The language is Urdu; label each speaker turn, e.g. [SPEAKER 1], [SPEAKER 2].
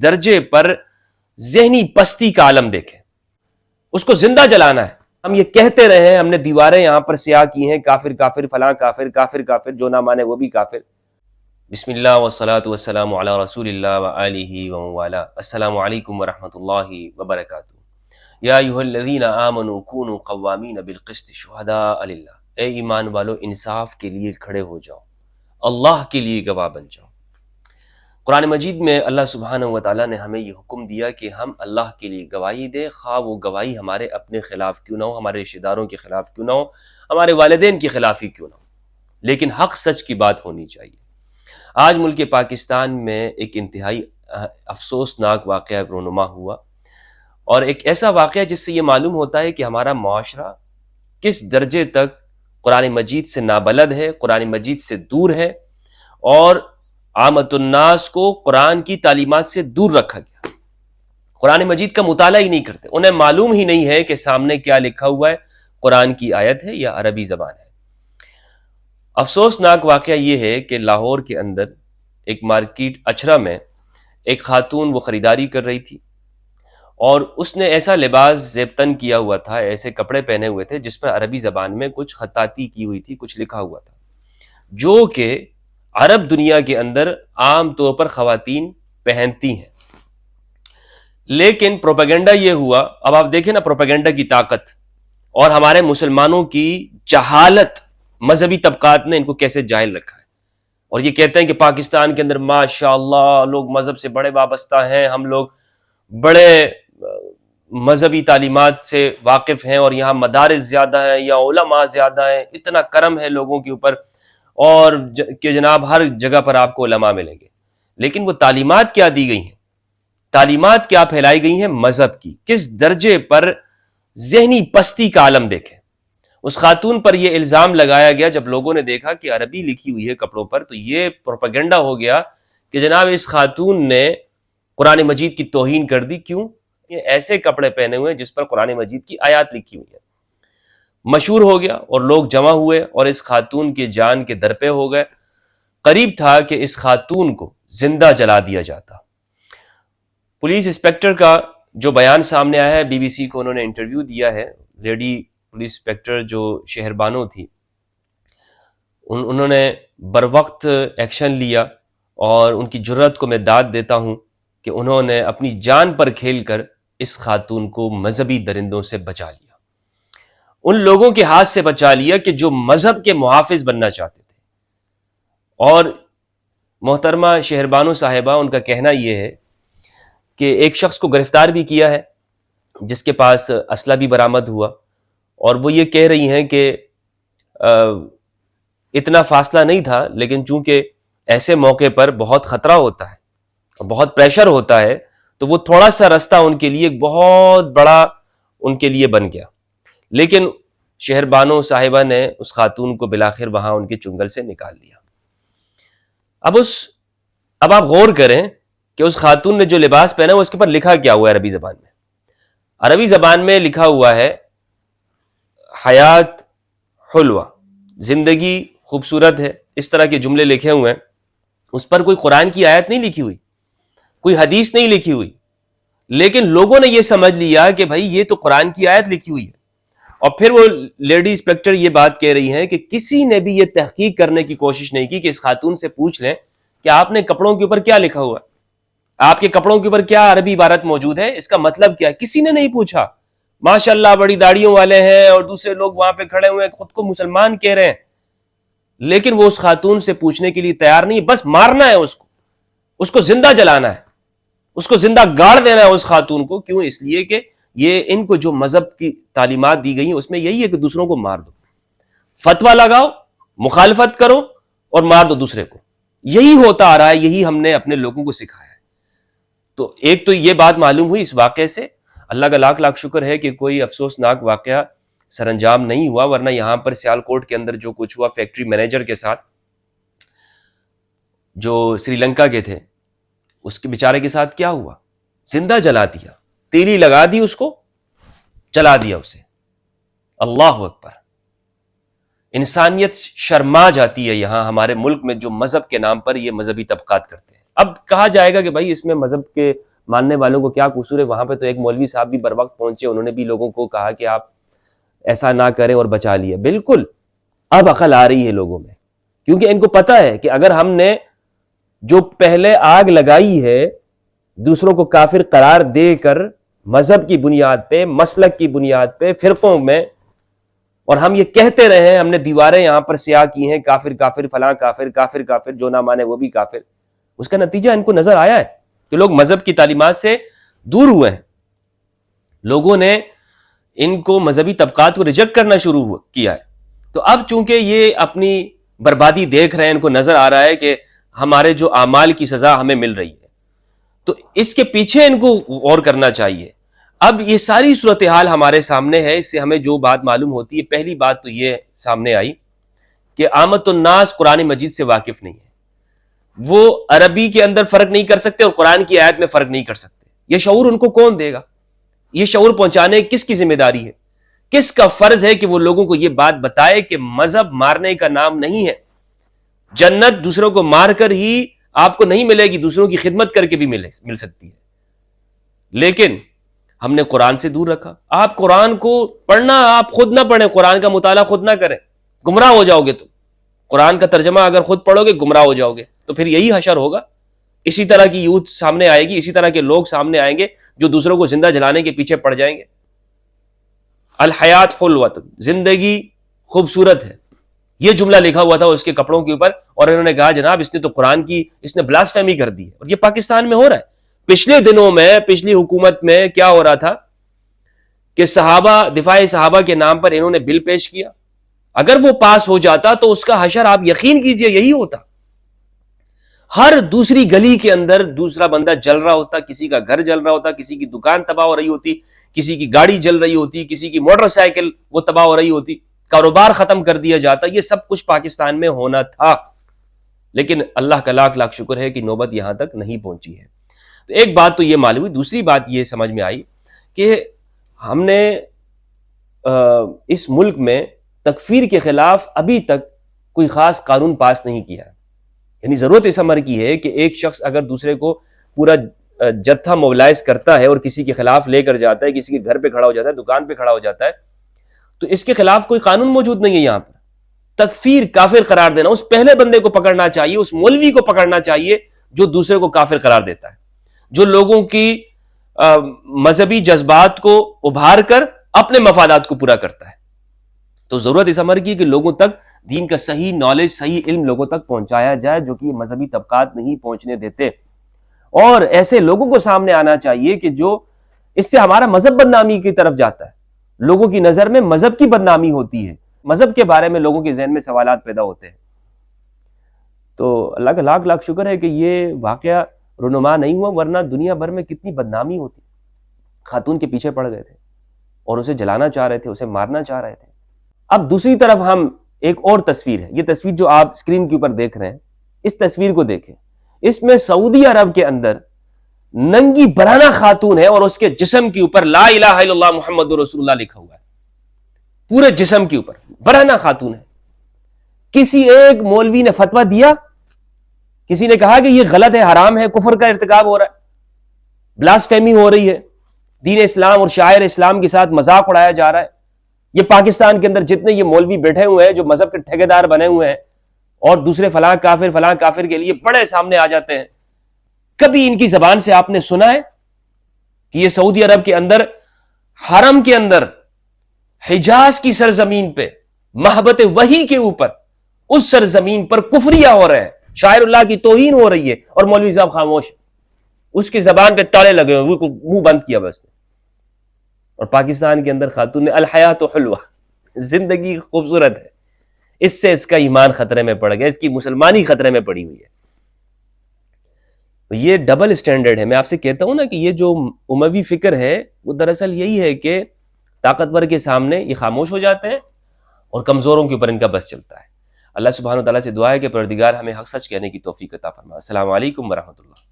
[SPEAKER 1] درجے پر ذہنی پستی کا عالم دیکھیں، اس کو زندہ جلانا ہے۔ ہم یہ کہتے رہے ہیں، ہم نے دیواریں یہاں پر سیاہ کی ہیں، کافر کافر فلاں کافر کافر کافر، جو نہ مانے وہ بھی کافر۔ بسم اللہ والصلاة والسلام علی رسول اللہ وآلہ ومن والاه۔ السلام علیکم ورحمۃ اللہ وبرکاتہ۔ یا ایھا الذین آمنوا کونوا قوامین بالقسط شہداء للہ۔ اے ایمان والو، انصاف کے لیے کھڑے ہو جاؤ، اللہ کے لیے گواہ بن جاؤ۔ قرآن مجید میں اللہ سبحانہ وتعالیٰ نے ہمیں یہ حکم دیا کہ ہم اللہ کے لیے گواہی دیں، خواہ وہ گواہی ہمارے اپنے خلاف کیوں نہ ہو، ہمارے رشتہ داروں کے خلاف کیوں نہ ہو، ہمارے والدین کے خلاف ہی کیوں نہ ہو، لیکن حق سچ کی بات ہونی چاہیے۔ آج ملک پاکستان میں ایک انتہائی افسوسناک واقعہ رونما ہوا، اور ایک ایسا واقعہ جس سے یہ معلوم ہوتا ہے کہ ہمارا معاشرہ کس درجے تک قرآن مجید سے نابلد ہے، قرآن مجید سے دور ہے، اور عامت الناس کو قرآن کی تعلیمات سے دور رکھا گیا۔ قرآن مجید کا مطالعہ ہی نہیں کرتے، انہیں معلوم ہی نہیں ہے کہ سامنے کیا لکھا ہوا ہے، قرآن کی آیت ہے یا عربی زبان ہے۔ افسوسناک واقعہ یہ ہے کہ لاہور کے اندر ایک مارکیٹ اچھرا میں ایک خاتون وہ خریداری کر رہی تھی، اور اس نے ایسا لباس زیب تن کیا ہوا تھا، ایسے کپڑے پہنے ہوئے تھے جس پر عربی زبان میں کچھ خطاطی کی ہوئی تھی، کچھ لکھا ہوا تھا، جو کہ عرب دنیا کے اندر عام طور پر خواتین پہنتی ہیں۔ لیکن پروپیگنڈا یہ ہوا، اب آپ دیکھیں نا پروپیگنڈا کی طاقت، اور ہمارے مسلمانوں کی جہالت، مذہبی طبقات نے ان کو کیسے جاہل رکھا ہے، اور یہ کہتے ہیں کہ پاکستان کے اندر ماشاءاللہ لوگ مذہب سے بڑے وابستہ ہیں، ہم لوگ بڑے مذہبی تعلیمات سے واقف ہیں، اور یہاں مدارس زیادہ ہیں یا علماء زیادہ ہیں، اتنا کرم ہے لوگوں کے اوپر، اور کہ جناب ہر جگہ پر آپ کو علماء ملیں گے۔ لیکن وہ تعلیمات کیا دی گئی ہیں، تعلیمات کیا پھیلائی گئی ہیں مذہب کی، کس درجے پر ذہنی پستی کا عالم دیکھیں۔ اس خاتون پر یہ الزام لگایا گیا جب لوگوں نے دیکھا کہ عربی لکھی ہوئی ہے کپڑوں پر، تو یہ پروپیگنڈا ہو گیا کہ جناب اس خاتون نے قرآن مجید کی توہین کر دی۔ کیوں؟ یہ ایسے کپڑے پہنے ہوئے جس پر قرآن مجید کی آیات لکھی ہوئی ہیں۔ مشہور ہو گیا اور لوگ جمع ہوئے اور اس خاتون کی جان کے در پہ ہو گئے۔ قریب تھا کہ اس خاتون کو زندہ جلا دیا جاتا۔ پولیس انسپیکٹر کا جو بیان سامنے آیا ہے، بی بی سی کو انہوں نے انٹرویو دیا ہے، لیڈی پولیس انسپیکٹر جو شہر بانو تھی، انہوں نے بروقت ایکشن لیا، اور ان کی جرات کو میں داد دیتا ہوں کہ انہوں نے اپنی جان پر کھیل کر اس خاتون کو مذہبی درندوں سے بچا لیا، ان لوگوں کے ہاتھ سے بچا لیا کہ جو مذہب کے محافظ بننا چاہتے تھے۔ اور محترمہ شہربانو صاحبہ، ان کا کہنا یہ ہے کہ ایک شخص کو گرفتار بھی کیا ہے جس کے پاس اسلحہ بھی برآمد ہوا، اور وہ یہ کہہ رہی ہیں کہ اتنا فاصلہ نہیں تھا، لیکن چونکہ ایسے موقع پر بہت خطرہ ہوتا ہے، بہت پریشر ہوتا ہے، تو وہ تھوڑا سا رستہ ان کے لیے ایک بہت بڑا ان کے لیے بن گیا۔ لیکن شہر بانو صاحبہ نے اس خاتون کو بالآخر وہاں ان کے چنگل سے نکال لیا۔ اب آپ غور کریں کہ اس خاتون نے جو لباس پہنا وہ اس کے اوپر لکھا کیا ہوا ہے عربی زبان میں۔ عربی زبان میں لکھا ہوا ہے حیات حلوہ، زندگی خوبصورت ہے، اس طرح کے جملے لکھے ہوئے ہیں۔ اس پر کوئی قرآن کی آیت نہیں لکھی ہوئی، کوئی حدیث نہیں لکھی ہوئی، لیکن لوگوں نے یہ سمجھ لیا کہ بھائی یہ تو قرآن کی آیت لکھی ہوئی ہے۔ اور پھر وہ لیڈی انسپیکٹر یہ بات کہہ رہی ہیں کہ کسی نے بھی یہ تحقیق کرنے کی کوشش نہیں کی کہ اس خاتون سے پوچھ لیں کہ آپ نے کپڑوں کے اوپر کیا لکھا ہوا ہے، آپ کے کپڑوں کے اوپر کیا عربی عبارت موجود ہے، اس کا مطلب کیا ہے۔ کسی نے نہیں پوچھا۔ ماشاءاللہ بڑی داڑھیوں والے ہیں اور دوسرے لوگ وہاں پہ کھڑے ہوئے ہیں، خود کو مسلمان کہہ رہے ہیں، لیکن وہ اس خاتون سے پوچھنے کے لیے تیار نہیں، بس مارنا ہے اس کو زندہ جلانا ہے، اس کو زندہ گاڑ دینا ہے اس خاتون کو۔ کیوں؟ اس لیے کہ یہ ان کو جو مذہب کی تعلیمات دی گئی ہیں اس میں یہی ہے کہ دوسروں کو مار دو، فتویٰ لگاؤ، مخالفت کرو اور مار دو دوسرے کو۔ یہی ہوتا آ رہا ہے، یہی ہم نے اپنے لوگوں کو سکھایا ہے۔ تو ایک تو یہ بات معلوم ہوئی اس واقعے سے، اللہ کا لاکھ لاکھ شکر ہے کہ کوئی افسوسناک واقعہ سر انجام نہیں ہوا، ورنہ یہاں پر سیالکوٹ کے اندر جو کچھ ہوا فیکٹری مینیجر کے ساتھ جو سری لنکا کے تھے، اس کے بیچارے کے ساتھ کیا ہوا، زندہ جلا دیا، تیلی لگا دی، اس کو جلا دیا اسے۔ اللہ اکبر! انسانیت شرما جاتی ہے یہاں ہمارے ملک میں جو مذہب کے نام پر یہ مذہبی طبقات کرتے ہیں۔ اب کہا جائے گا کہ بھائی اس میں مذہب کے ماننے والوں کو کیا قصور ہے؟ وہاں پہ تو ایک مولوی صاحب بھی بر وقت پہنچے، انہوں نے بھی لوگوں کو کہا کہ آپ ایسا نہ کریں اور بچا لیا۔ بالکل اب عقل آ رہی ہے لوگوں میں، کیونکہ ان کو پتہ ہے کہ اگر ہم نے جو پہلے آگ لگائی ہے دوسروں کو کافر قرار دے کر مذہب کی بنیاد پہ، مسلک کی بنیاد پہ، فرقوں میں، اور ہم یہ کہتے رہے ہیں، ہم نے دیواریں یہاں پر سیاہ کی ہیں کافر کافر فلاں کافر کافر کافر، جو نہ مانے وہ بھی کافر، اس کا نتیجہ ان کو نظر آیا ہے کہ لوگ مذہب کی تعلیمات سے دور ہوئے ہیں، لوگوں نے ان کو مذہبی طبقات کو ریجیکٹ کرنا شروع کیا ہے۔ تو اب چونکہ یہ اپنی بربادی دیکھ رہے ہیں، ان کو نظر آ رہا ہے کہ ہمارے جو اعمال کی سزا ہمیں مل رہی ہے، تو اس کے پیچھے ان کو غور کرنا چاہیے۔ اب یہ ساری صورتحال ہمارے سامنے ہے، اس سے ہمیں جو بات معلوم ہوتی ہے، پہلی بات تو یہ سامنے آئی کہ عامت الناس قرآن مجید سے واقف نہیں ہے، وہ عربی کے اندر فرق نہیں کر سکتے اور قرآن کی آیت میں فرق نہیں کر سکتے۔ یہ شعور ان کو کون دے گا؟ یہ شعور پہنچانے کس کی ذمہ داری ہے؟ کس کا فرض ہے کہ وہ لوگوں کو یہ بات بتائے کہ مذہب مارنے کا نام نہیں ہے، جنت دوسروں کو مار کر ہی آپ کو نہیں ملے گی، دوسروں کی خدمت کر کے بھی مل سکتی ہے۔ لیکن ہم نے قرآن سے دور رکھا۔ آپ قرآن کو پڑھنا آپ خود نہ پڑھیں، قرآن کا مطالعہ خود نہ کریں، گمراہ ہو جاؤ گے۔ تو قرآن کا ترجمہ اگر خود پڑھو گے گمراہ ہو جاؤ گے، تو پھر یہی حشر ہوگا، اسی طرح کی یوتھ سامنے آئے گی، اسی طرح کے لوگ سامنے آئیں گے جو دوسروں کو زندہ جلانے کے پیچھے پڑ جائیں گے۔ الحیات حلوۃ، زندگی خوبصورت ہے، یہ جملہ لکھا ہوا تھا اس کے کپڑوں کے اوپر، اور انہوں نے کہا جناب اس نے تو قرآن کی اس نے بلاسفیمی کر دی ہے، اور یہ پاکستان میں ہو رہا ہے۔ پچھلے دنوں میں پچھلی حکومت میں کیا ہو رہا تھا کہ صحابہ، دفاع صحابہ کے نام پر انہوں نے بل پیش کیا، اگر وہ پاس ہو جاتا تو اس کا حشر آپ یقین کیجئے یہی ہوتا۔ ہر دوسری گلی کے اندر دوسرا بندہ جل رہا ہوتا، کسی کا گھر جل رہا ہوتا، کسی کی دکان تباہ ہو رہی ہوتی، کسی کی گاڑی جل رہی ہوتی، کسی کی موٹر سائیکل وہ تباہ ہو رہی ہوتی، کاروبار ختم کر دیا جاتا۔ یہ سب کچھ پاکستان میں ہونا تھا، لیکن اللہ کا لاکھ لاکھ شکر ہے کہ نوبت یہاں تک نہیں پہنچی ہے۔ تو ایک بات تو یہ معلوم ہوئی، دوسری بات یہ سمجھ میں آئی کہ ہم نے اس ملک میں تکفیر کے خلاف ابھی تک کوئی خاص قانون پاس نہیں کیا ہے۔ یعنی ضرورت اس امر کی ہے کہ ایک شخص اگر دوسرے کو پورا جتھا موبلائز کرتا ہے اور کسی کے خلاف لے کر جاتا ہے، کسی کے گھر پہ کھڑا ہو جاتا ہے، دکان پہ کھڑا ہو جاتا ہے، تو اس کے خلاف کوئی قانون موجود نہیں ہے۔ یہاں پر تکفیر، کافر قرار دینا، اس پہلے بندے کو پکڑنا چاہیے، اس مولوی کو پکڑنا چاہیے جو دوسرے کو کافر قرار دیتا ہے، جو لوگوں کی مذہبی جذبات کو ابھار کر اپنے مفادات کو پورا کرتا ہے۔ تو ضرورت اس امر کی کہ لوگوں تک دین کا صحیح نالج، صحیح علم لوگوں تک پہنچایا جائے، جو کہ یہ مذہبی طبقات نہیں پہنچنے دیتے، اور ایسے لوگوں کو سامنے آنا چاہیے کہ جو اس سے ہمارا مذہب بدنامی کی طرف جاتا ہے، لوگوں کی نظر میں مذہب کی بدنامی ہوتی ہے، مذہب کے بارے میں لوگوں کے ذہن میں سوالات پیدا ہوتے ہیں۔ تو اللہ کا لاکھ لاکھ شکر ہے کہ یہ واقعہ رونما نہیں ہوا، ورنہ دنیا بھر میں کتنی بدنامی ہوتی۔ خاتون کے پیچھے پڑ گئے تھے اور اسے جلانا چاہ رہے تھے، اسے مارنا چاہ رہے تھے۔ اب دوسری طرف ہم ایک اور تصویر ہے، یہ تصویر جو آپ اسکرین کے اوپر دیکھ رہے ہیں، اس تصویر کو دیکھیں۔ اس میں سعودی عرب کے اندر ننگی برہنہ خاتون ہے اور اس کے جسم کے اوپر لا الہ الا اللہ محمد رسول اللہ لکھا ہوا ہے، پورے جسم کے اوپر برہنہ خاتون ہے۔ کسی ایک مولوی نے فتویٰ دیا، کسی نے کہا کہ یہ غلط ہے، حرام ہے، کفر کا ارتکاب ہو رہا ہے، بلاسفیمی ہو رہی ہے، دین اسلام اور شاعر اسلام کے ساتھ مذاق اڑایا جا رہا ہے۔ یہ پاکستان کے اندر جتنے یہ مولوی بیٹھے ہوئے ہیں جو مذہب کے ٹھیکیدار بنے ہوئے ہیں اور دوسرے فلاں کافر کے لیے بڑے سامنے آ جاتے ہیں، کبھی ان کی زبان سے آپ نے سنا ہے کہ یہ سعودی عرب کے اندر، حرم کے اندر، حجاز کی سرزمین پہ، محبت وحی کے اوپر، اس سرزمین پر کفریہ ہو رہے ہیں، شاعر اللہ کی توہین ہو رہی ہے اور مولوی صاحب خاموش، اس کی زبان پہ تالے لگے ہوئے، وہ منہ بند کیا بس نے۔ اور پاکستان کے اندر خاتون نے الحیات حلوہ، زندگی خوبصورت ہے، اس سے اس کا ایمان خطرے میں پڑ گیا، اس کی مسلمانی خطرے میں پڑی ہوئی ہے۔ یہ ڈبل سٹینڈرڈ ہے۔ میں آپ سے کہتا ہوں نا کہ یہ جو اموی فکر ہے وہ دراصل یہی ہے کہ طاقتور کے سامنے یہ خاموش ہو جاتے ہیں اور کمزوروں کے اوپر ان کا بس چلتا ہے۔ اللہ سبحانہ و تعالیٰ سے دعا ہے کہ پروردگار ہمیں حق سچ کہنے کی توفیق عطا فرمائے۔ السلام علیکم ورحمۃ اللہ۔